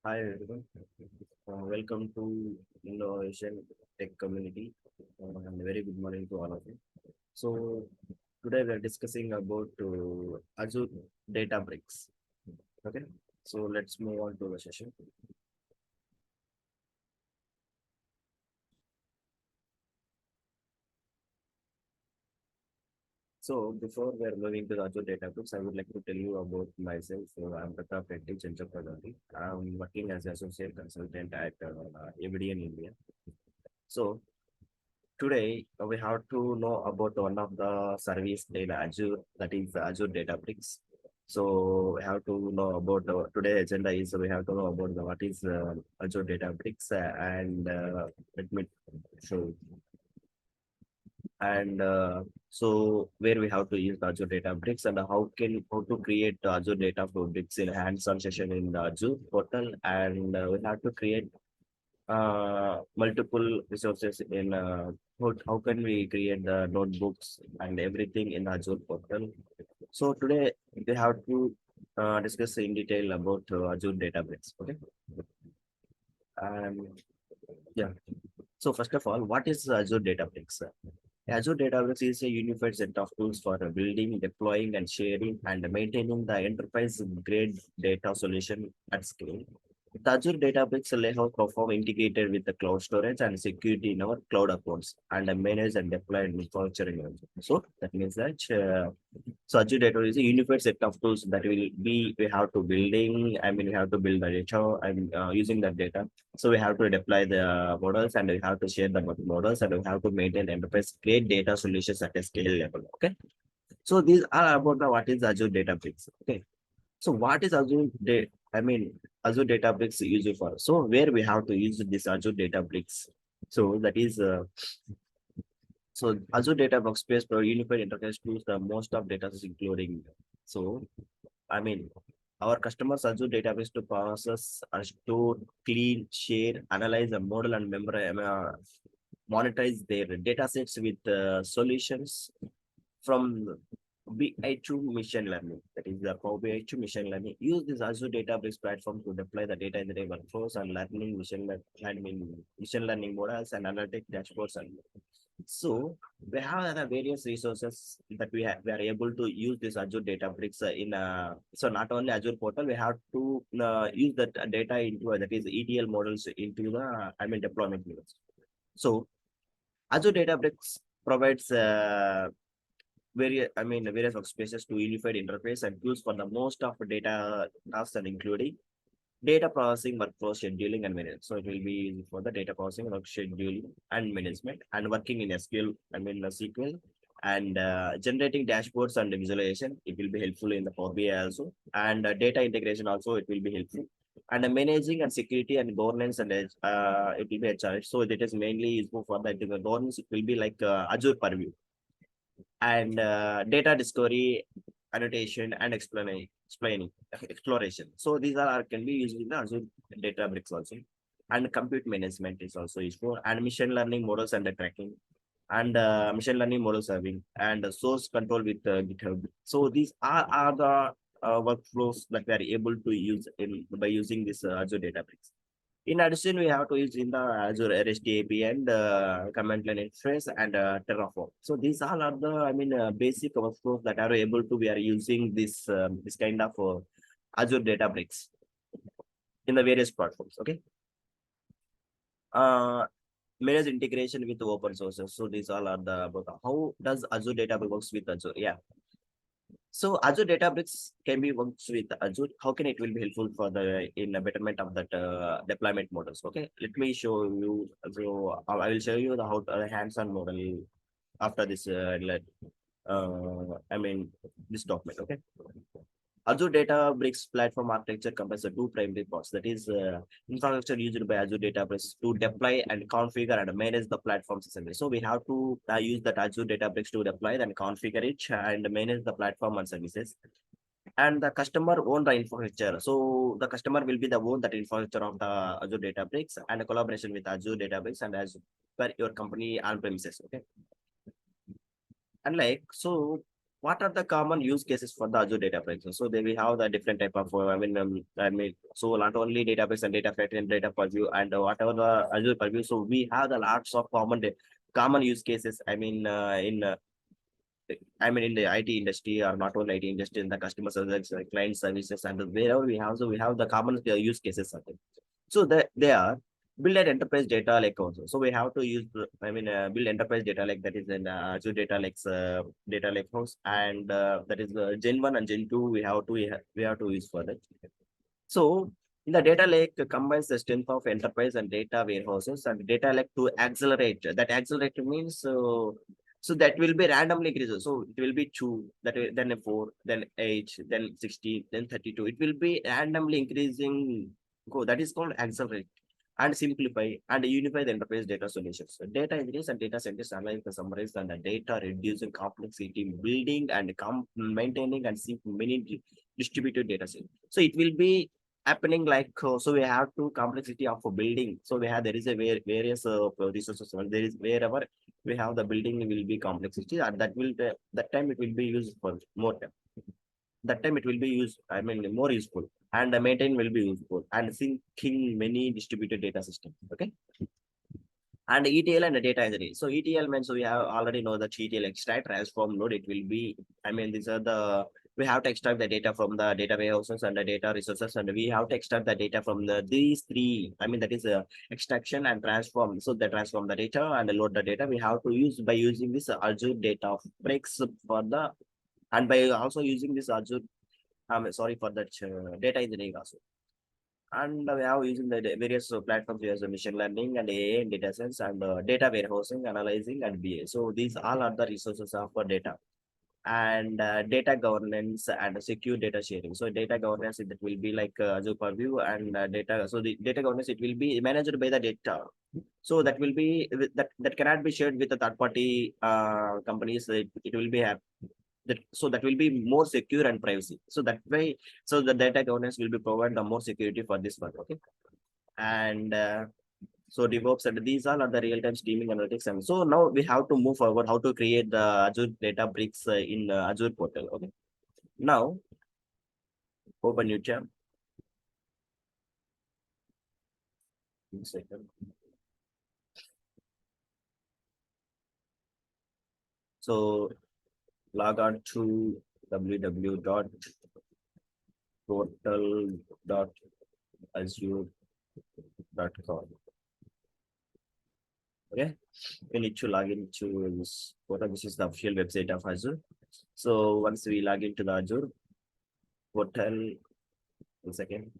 Hi everyone. Welcome to Innovation Tech Community. And very good morning to all of you. So today we are discussing about Azure Data Bricks. Okay. So let's move on to the session. So before we are moving to the Azure Data Bricks, I would like to tell you about myself. So I'm Pratap Reddy Chenchapalani. I'm working as associate consultant at ABD in India. So today, we have to know about one of the service in Azure, that is Azure Data Bricks. So we have to know about today agenda is we have to know about what is Azure Data Bricks and let me show and so where we have to use the Azure Data Bricks and how to create Azure Data Bricks in a hands-on session in the Azure portal, and we have to create multiple resources in how can we create the notebooks and everything in Azure portal. So today we have to discuss in detail about Azure Databricks. Okay. Um, yeah. So first of all, what is Azure Databricks? Azure Databricks is a unified set of tools for building, deploying, and sharing and maintaining the enterprise-grade data solution at scale. The Azure Databricks Lakehouse Platform integrated with the cloud storage and security in our cloud accounts and manage and deploy infrastructure in Azure. So that means that so Azure Databricks is a unified set of tools that we have to building. I mean, we have to build the data and using that data. So we have to deploy the models and we have to share the models and we have to maintain enterprise great data solutions at a scale level. Okay. So these are about the what is Azure Databricks. Okay. So what is I mean, Azure Databricks used for? So where we have to use this Azure Databricks. So that is Azure Data Workspace for unified interface tools the most of data is including. So I mean, our customers Azure Database to process, store, clean, share, analyze, and model and monetize their data sets with solutions from BI2 machine learning. That is the Power BI2 machine learning. Use this Azure Databricks platform to deploy the data in the workflows and learning machine learning models and analytic dashboards. And so we have various resources that we are able to use this Azure Databricks in so not only Azure portal, we have to use that data into that is ETL models into the deployment models. So Azure Databricks provides various workspaces to unified interface and tools for the most of data tasks and including data processing, workflow scheduling, and management. So it will be easy for the data processing, work scheduling, and management, and working in SQL, SQL, and generating dashboards and visualization. It will be helpful in the Power BI also, and data integration also. It will be helpful. And managing and security and governance and it will be a challenge. So it is mainly useful for the governance. It will be like Azure Purview and data discovery, annotation, and explaining exploration. So these are can be used in the Azure Databricks also. And compute management is also useful, and machine learning models and the tracking, and machine learning model serving, and source control with GitHub. So these are the workflows that we are able to use in by using this Azure Databricks. In addition, we have to use in the Azure REST API and command line interface and Terraform. So these all are the, basic workflows that are able to, we are using this kind of Azure Databricks in the various platforms. Okay. Uh, Manage integration with open sources. So these all are the about how does Azure Databricks works with Azure. Yeah. So Azure Databricks can be works with Azure. How can it will be helpful for the in the betterment of that deployment models? Okay, let me show you. So I will show you the how hands-on model after this. This document. Okay. Azure Databricks platform architecture comprises two primary parts. That is infrastructure used by Azure Databricks to deploy and configure and manage the platform system. So we have to use that Azure Databricks to deploy and configure it and manage the platform and services. And the customer own the infrastructure. So the customer will be the own that infrastructure of the Azure Databricks and a collaboration with Azure Databricks and as per your company on premises. Okay. And like so what are the common use cases for the Azure Databricks? So they will have the different type of, so not only database and data factory and data purview and whatever the Azure purview. So we have the lots of common use cases. In the IT industry or not only IT industry in the customer service, client services, and wherever we have, so we have the common use cases. So they are build an enterprise data lake also. So we have to use, build enterprise data lake, that is in Azure Data Lakes, data lake house, and that is Gen 1 and Gen 2. We have to use for that. So in the data lake combines the strength of enterprise and data warehouses and data lake to accelerate. That accelerate means so that will be randomly increases. So it will be two, then a four, then eight, then 16, then 32. It will be randomly increasing. Go. That is called accelerate and simplify and unify the enterprise data solutions. So data engineers and data scientists analyze the summaries and the data, reducing complexity, building and maintaining and sync many distributed data sets. So it will be happening like so we have to complexity of a building. So we have there is a various resources. There is wherever we have the building will be complexity, and that time it will be used for more time. That time it will be used, more useful, and the maintain will be useful and syncing many distributed data systems. Okay. And ETL and the data engineering. So ETL means, so we have already know that ETL extract, transform, load. It will be, these are the, we have to extract the data from the data warehouses and the data resources, and we have to extract the data from these three. That is extraction and transform. So they transform the data and load the data. We have to use by using this Azure Data Bricks for the, and by also using this Azure, sorry for that data engineering also. And we have using the various platforms as machine learning and AI and data science and data warehousing, analyzing and BA. So these all are the resources of data and data governance and secure data sharing. So data governance, that will be like Azure Purview and data. So the data governance, it will be managed by the data. So that will be that cannot be shared with the third party companies. It will be that will be more secure and privacy. So that way, so the data governance will be provide the more security for this one. Okay. And so DevOps, and these all are the real-time streaming analytics. And so now we have to move forward how to create the Azure Data Bricks in Azure portal. Okay. Now open your tab. One second. So log on to www.portal.azure.com. Okay, we need to log into this portal. This is the official website of Azure. So once we log into the Azure portal, 1 second.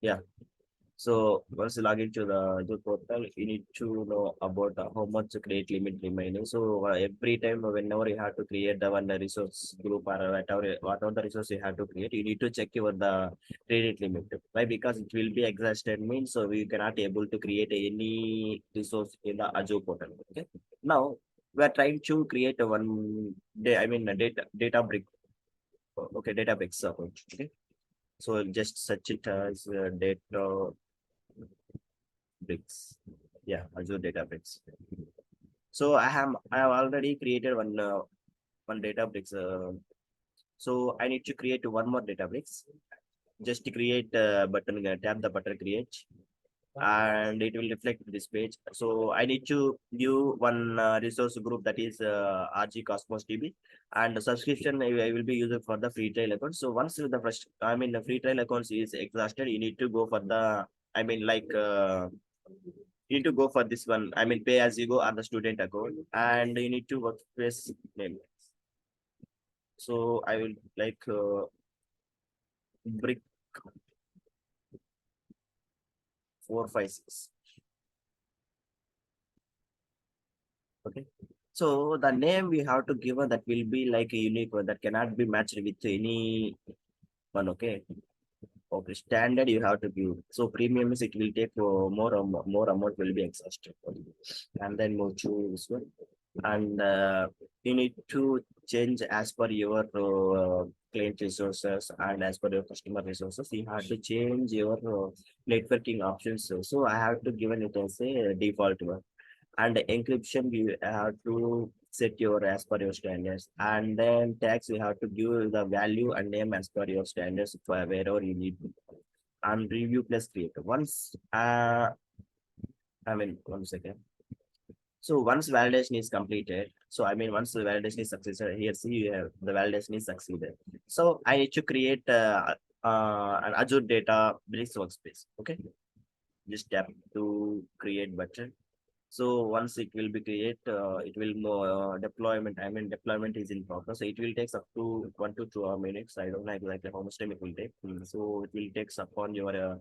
Yeah. So once you log into the Azure portal, you need to know about how much credit limit remaining. So every time, whenever you have to create the one resource group or whatever the resource you have to create, you need to check your the credit limit. Why? Because it will be exhausted means, so we cannot able to create any resource in the Azure portal. Okay. Now we are trying to create a one day, a data brick. Okay, Databricks account. Okay. So I'll just search it as data bricks. Yeah, Azure Databricks. So I have already created one Databricks. So I need to create one more Databricks. Just to create button, tap the button create, and it will reflect this page. So I need to view one resource group, that is RG Cosmos DB, and the subscription I will be using for the free trial account. So once the first, the free trial accounts is exhausted, you need to go for the, you need to go for this one. Pay as you go on the student account, and you need to workspace name. So I will like brick 456. Okay. So the name we have to give that will be like a unique one that cannot be matched with any one. Okay. Okay. Standard you have to give. So premium is it will take more amount will be exhausted. And then move to this one. And you need to change as per your client resources and as per your customer resources. You have to change your networking options. So I have to give it as a default one. And encryption we have to set your as per your standards, and then tags we have to give the value and name as per your standards for wherever you need to. And review plus create. Once I mean, one second. So once validation is completed, so I mean once the validation is successful, here see you have the validation is succeeded. So I need to create an Azure Data Bricks workspace. Okay, just tap to create button. So once it will be create, it will deployment. I mean deployment is in progress. So it will take up to 1 to 2 minutes. I don't know exactly how much time it will take. So it will take upon your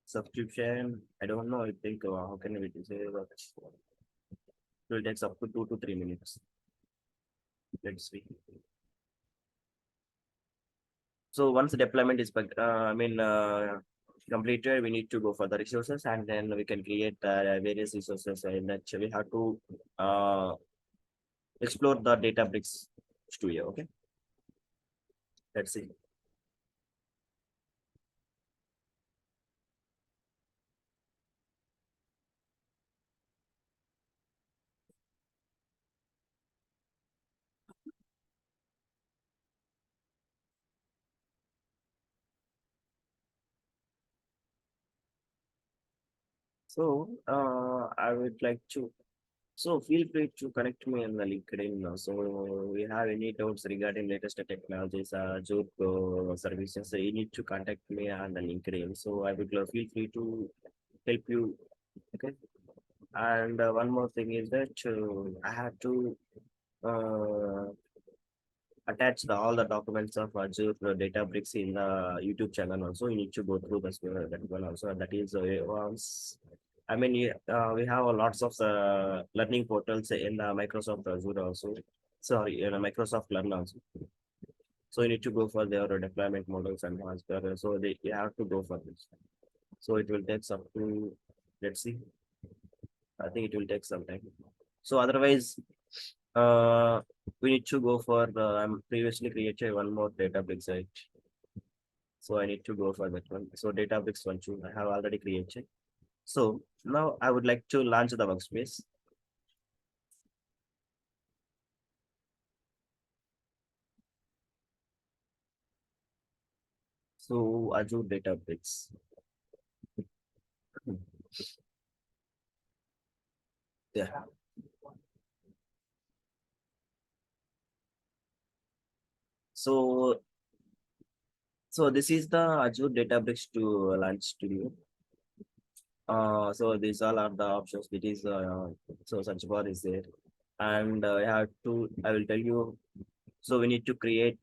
subscription. I don't know. I think how can we say that it will take up to 2 to 3 minutes. Let's see. So once the deployment is completed, we need to go for the resources, and then we can create various resources in that we have to uh, explore the Databricks studio. Okay, let's see. So I would like to. So feel free to connect me in the LinkedIn. So we have any doubts regarding latest technologies, Azure services. So you need to contact me on the LinkedIn. So I would feel free to help you. Okay. And one more thing is that I have to uh, attach all the documents of Azure Databricks in the YouTube channel also. You need to go through this, that one also. That is once. I mean, we have lots of learning portals in Microsoft Azure also. Sorry, in Microsoft Learn also. So you need to go for their deployment models and master. So you have to go for this. So it will take up to, let's see. I think it will take some time. So otherwise, uh, we need to go for the. I'm previously created one more Databricks site, so I need to go for that one. So Databricks one too, I have already created. So now I would like to launch the workspace. So Azure Databricks. Yeah. So this is the Azure Databricks to launch studio. So these all are the options. It is so search bar is there, and I have to. I will tell you. So we need to create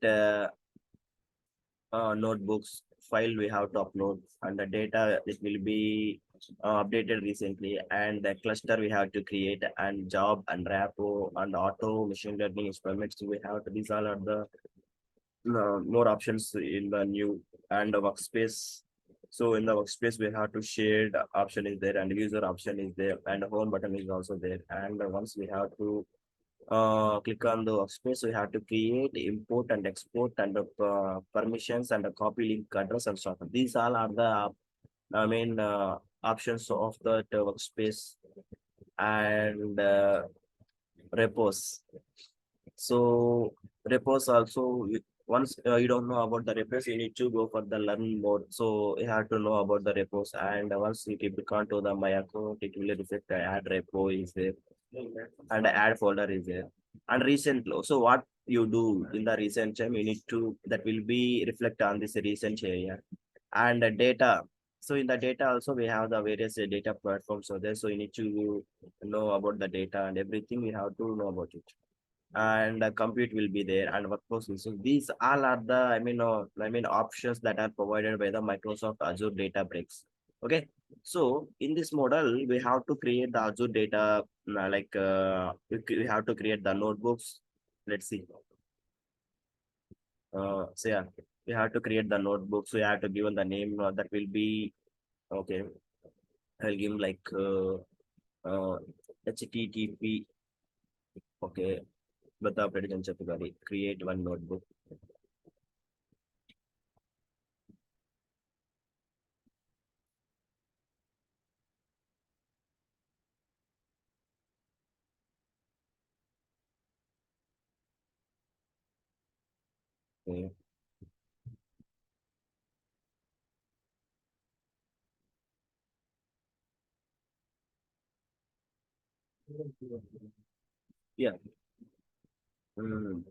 notebooks file we have to upload, and the data it will be updated recently, and the cluster we have to create, and job and repo and auto machine learning experiments we have to. These all are the more options in the new and the workspace. So in the workspace, we have to shared option is there, and user option is there, and the home button is also there. And once we have to click on the workspace, we have to create, import, and export, and permissions, and a copy link address and stuff. These all are the main options of the workspace and repos. So repos also, once you don't know about the repos, you need to go for the learn mode. So you have to know about the repos, and once you click onto the my account, it will reflect the add repo is there, and add folder is there, and recent low. So what you do in the recent time, you need to that will be reflect on this recent area, and the data. So in the data also we have the various data platforms. So there, so you need to know about the data and everything. You have to know about it, and compute will be there, and workforce will. So these all are the options that are provided by the Microsoft Azure Data Bricks. Okay, so in this model we have to create the Azure data, we have to create the notebooks. Let's see. So yeah, we have to create the notebooks. We have to give the name that will be okay. I'll give uh, HTTP. Okay, but the operating create one notebook. Okay. Yeah. Mm.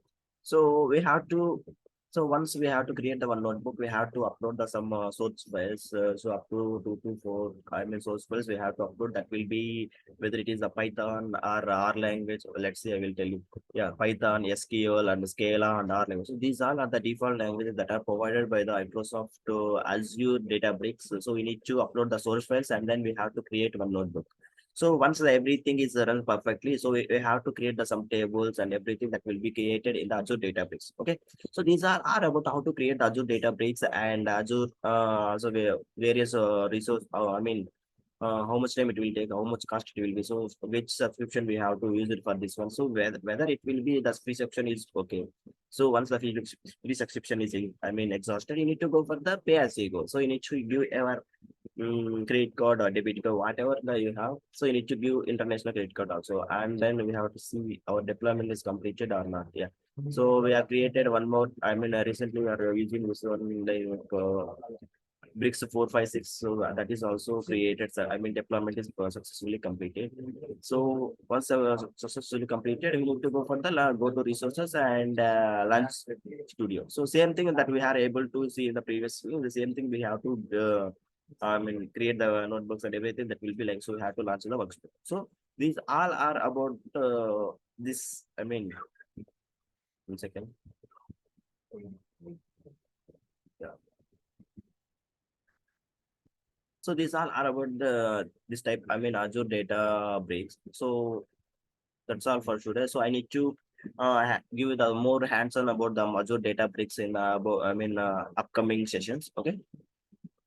So we have to, so once we have to create the one notebook, we have to upload the some source files. So up to 2 to 4, I mean source files we have to upload. That will be whether it is a Python or R language. Let's say I will tell you, yeah, Python, SQL, and Scala and R language. So these all are the default languages that are provided by the Microsoft Azure Databricks. So we need to upload the source files and then we have to create one notebook. So once everything is run perfectly, so we have to create the some tables and everything that will be created in the Azure Databricks. Okay. So these are about how to create the Azure Databricks and Azure various resource. I mean how much time it will take, how much cost it will be. So which subscription we have to use it for this one. So whether it will be the free subscription is okay. So once the free subscription is I mean exhausted, you need to go for the pay as you go. So you need to give your credit card or debit card, whatever that you have. So you need to give international credit card also. And then we have to see our deployment is completed or not. Yeah. So we have created one more. I mean, recently we are using this one like Bricks 456. So that is also created. So, I mean, deployment is successfully completed. So once successfully completed, we need to go for the go to resources and launch studio. So same thing that we are able to see in the previous view. The same thing we have to I mean create the notebooks and everything that will be like. So we have to launch the workspace. So these all are about this. I mean, 1 second. Yeah. So these all are about the this type. I mean Azure Data Bricks. So that's all for today. So I need to give you the more hands-on about the Azure Data Bricks in about I mean upcoming sessions. Okay.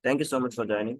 Thank you so much for joining.